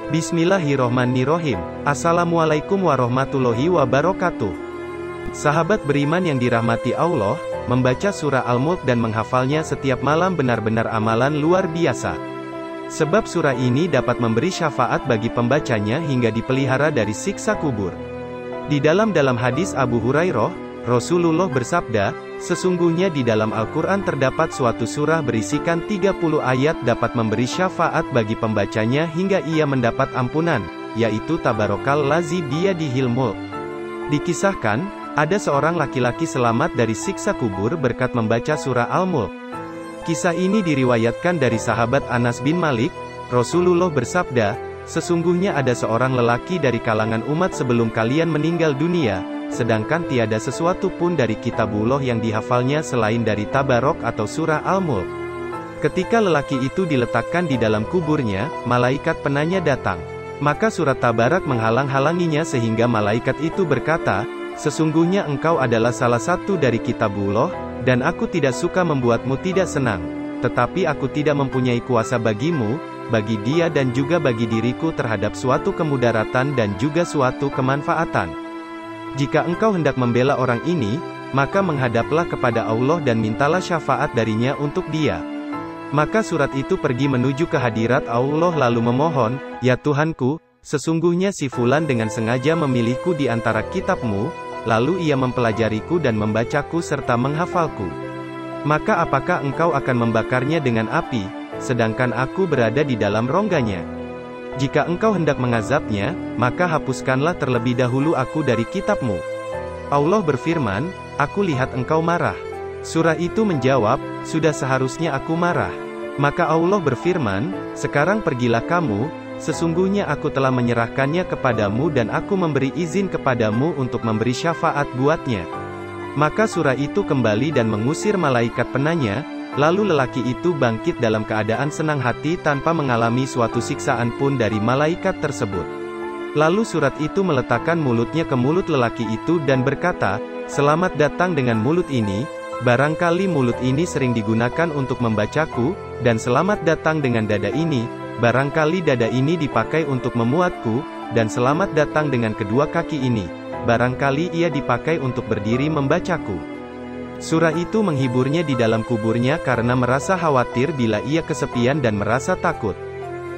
Bismillahirrohmanirrohim. Assalamualaikum warahmatullahi wabarakatuh. Sahabat beriman yang dirahmati Allah, membaca surah Al-Mulk dan menghafalnya setiap malam benar-benar amalan luar biasa. Sebab surah ini dapat memberi syafaat bagi pembacanya hingga dipelihara dari siksa kubur. Di dalam hadis Abu Hurairah, Rasulullah bersabda, sesungguhnya di dalam Al-Quran terdapat suatu surah berisikan 30 ayat dapat memberi syafaat bagi pembacanya hingga ia mendapat ampunan, yaitu Tabarakal Lazi Biyadihil Mulk. Dikisahkan, ada seorang laki-laki selamat dari siksa kubur berkat membaca surah Al-Mulk. Kisah ini diriwayatkan dari sahabat Anas bin Malik. Rasulullah bersabda, sesungguhnya ada seorang lelaki dari kalangan umat sebelum kalian meninggal dunia, sedangkan tiada sesuatu pun dari kitabullah yang dihafalnya selain dari Tabarok atau surah Al-Mulk. Ketika lelaki itu diletakkan di dalam kuburnya, malaikat penanya datang. Maka surat Tabarak menghalang-halanginya sehingga malaikat itu berkata, sesungguhnya engkau adalah salah satu dari kitabullah, dan aku tidak suka membuatmu tidak senang. Tetapi aku tidak mempunyai kuasa bagimu, bagi dia dan juga bagi diriku terhadap suatu kemudaratan dan juga suatu kemanfaatan. Jika engkau hendak membela orang ini, maka menghadaplah kepada Allah dan mintalah syafaat darinya untuk dia. Maka surat itu pergi menuju ke hadirat Allah lalu memohon, ya Tuhanku, sesungguhnya si Fulan dengan sengaja memilihku di antara kitabmu, lalu ia mempelajariku dan membacaku serta menghafalku. Maka apakah engkau akan membakarnya dengan api, sedangkan aku berada di dalam rongganya? Jika engkau hendak mengazabnya, maka hapuskanlah terlebih dahulu aku dari kitabmu. Allah berfirman, aku lihat engkau marah. Surah itu menjawab, sudah seharusnya aku marah. Maka Allah berfirman, sekarang pergilah kamu, sesungguhnya aku telah menyerahkannya kepadamu dan aku memberi izin kepadamu untuk memberi syafaat buatnya. Maka surah itu kembali dan mengusir malaikat penanya. Lalu lelaki itu bangkit dalam keadaan senang hati tanpa mengalami suatu siksaan pun dari malaikat tersebut. Lalu surat itu meletakkan mulutnya ke mulut lelaki itu dan berkata, selamat datang dengan mulut ini, barangkali mulut ini sering digunakan untuk membacaku, dan selamat datang dengan dada ini, barangkali dada ini dipakai untuk memuatku, dan selamat datang dengan kedua kaki ini, barangkali ia dipakai untuk berdiri membacaku. Surah itu menghiburnya di dalam kuburnya karena merasa khawatir bila ia kesepian dan merasa takut.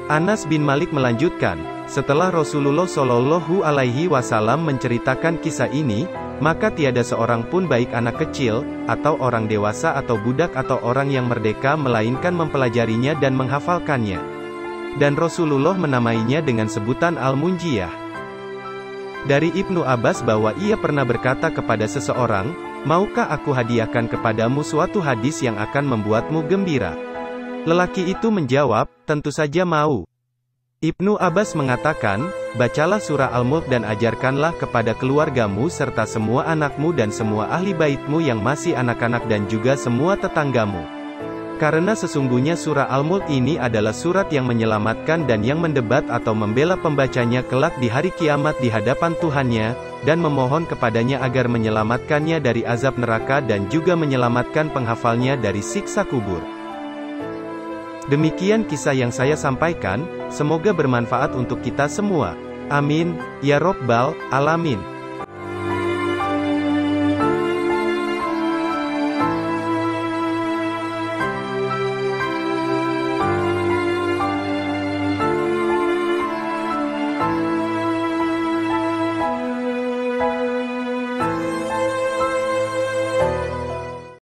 Anas bin Malik melanjutkan, setelah Rasulullah Shallallahu Alaihi Wasallam menceritakan kisah ini, maka tiada seorang pun baik anak kecil, atau orang dewasa atau budak atau orang yang merdeka melainkan mempelajarinya dan menghafalkannya. Dan Rasulullah menamainya dengan sebutan Al-Munjiyah. Dari Ibnu Abbas bahwa ia pernah berkata kepada seseorang, maukah aku hadiahkan kepadamu suatu hadis yang akan membuatmu gembira? Lelaki itu menjawab, tentu saja mau. Ibnu Abbas mengatakan, bacalah surah Al-Mulk dan ajarkanlah kepada keluargamu serta semua anakmu dan semua ahli baitmu yang masih anak-anak dan juga semua tetanggamu. Karena sesungguhnya surah Al-Mulk ini adalah surat yang menyelamatkan dan yang mendebat atau membela pembacanya kelak di hari kiamat di hadapan Tuhannya, dan memohon kepadanya agar menyelamatkannya dari azab neraka dan juga menyelamatkan penghafalnya dari siksa kubur. Demikian kisah yang saya sampaikan, semoga bermanfaat untuk kita semua. Amin, ya Rabbal Alamin.